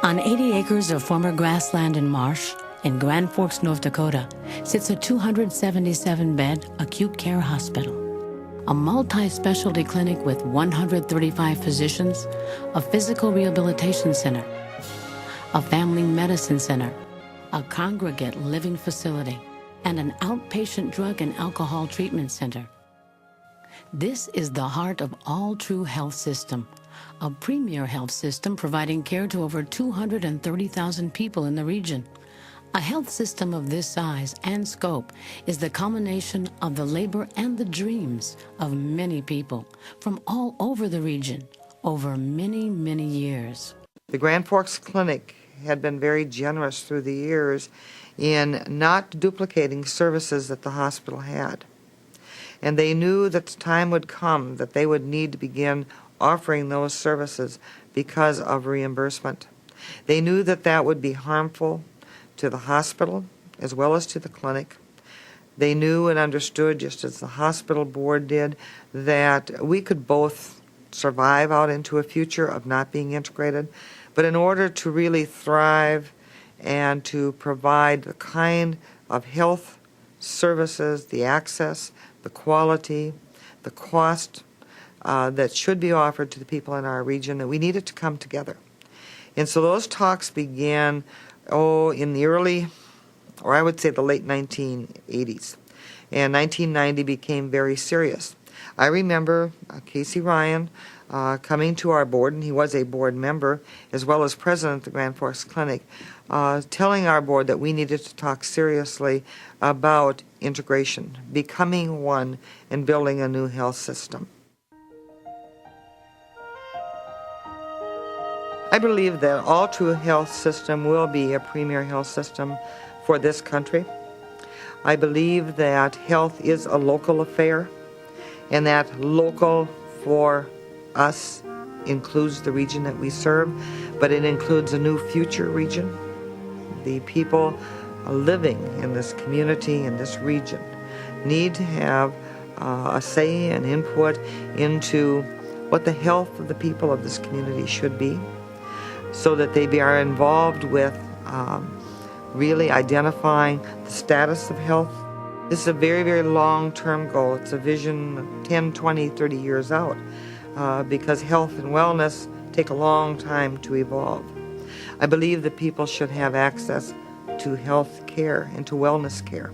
On 80 acres of former grassland and marsh in Grand Forks, North Dakota, sits a 277-bed acute care hospital, a multi-specialty clinic with 135 physicians, a physical rehabilitation center, a family medicine center, a congregate living facility, and an outpatient drug and alcohol treatment center. This is the heart of Altru Health System, a premier health system providing care to over 230,000 people in the region. A health system of this size and scope is the culmination of the labor and the dreams of many people from all over the region over many, many years. The Grand Forks Clinic had been very generous through the years in not duplicating services that the hospital had. And they knew that the time would come that they would need to begin offering those services because of reimbursement. They knew that that would be harmful to the hospital as well as to the clinic. They knew and understood, just as the hospital board did, that we could both survive out into a future of not being integrated, but in order to really thrive and to provide the kind of health services, the access, the quality, the cost that should be offered to the people in our region, that we needed to come together. And so those talks began, in the early, or I would say the late 1980s. And 1990 became very serious. I remember Casey Ryan coming to our board, and he was a board member as well as president of the Grand Forks Clinic, telling our board that we needed to talk seriously about integration, becoming one, and building a new health system. I believe that Altru Health System will be a premier health system for this country. I believe that health is a local affair, and that local for us includes the region that we serve, but it includes a new future region. The people living in this community, in this region, need to have a say and input into what the health of the people of this community should be, so that they are involved with really identifying the status of health. This is a very, very long-term goal. It's a vision 10, 20, 30 years out, because health and wellness take a long time to evolve. I believe that people should have access to health care and to wellness care.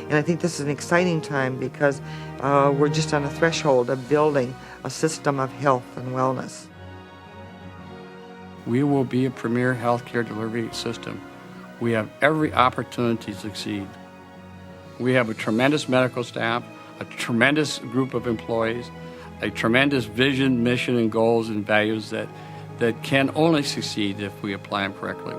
And I think this is an exciting time because we're just on the threshold of building a system of health and wellness. We will be a premier healthcare delivery system. We have every opportunity to succeed. We have a tremendous medical staff, a tremendous group of employees, a tremendous vision, mission, and goals and values that can only succeed if we apply them correctly.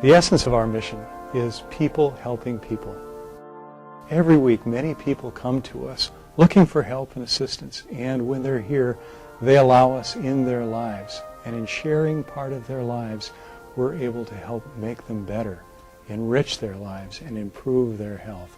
The essence of our mission is people helping people. Every week, many people come to us looking for help and assistance, and when they're here, they allow us in their lives, and in sharing part of their lives, we're able to help make them better, enrich their lives, and improve their health.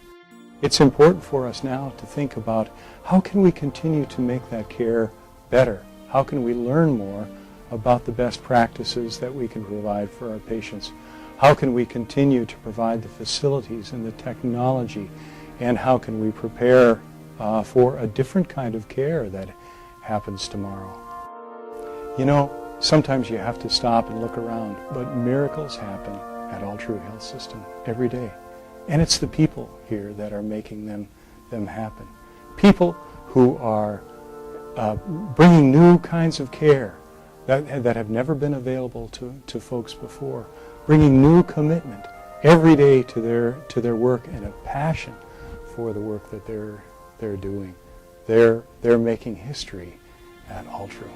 It's important for us now to think about how can we continue to make that care better? How can we learn more about the best practices that we can provide for our patients? How can we continue to provide the facilities and the technology? And how can we prepare for a different kind of care that happens tomorrow? You know, sometimes you have to stop and look around, but miracles happen at Altru Health System every day. And it's the people here that are making them happen. People who are bringing new kinds of care that have never been available to folks before, bringing new commitment every day to their work and a passion for the work that they're doing. They're making history at Altru.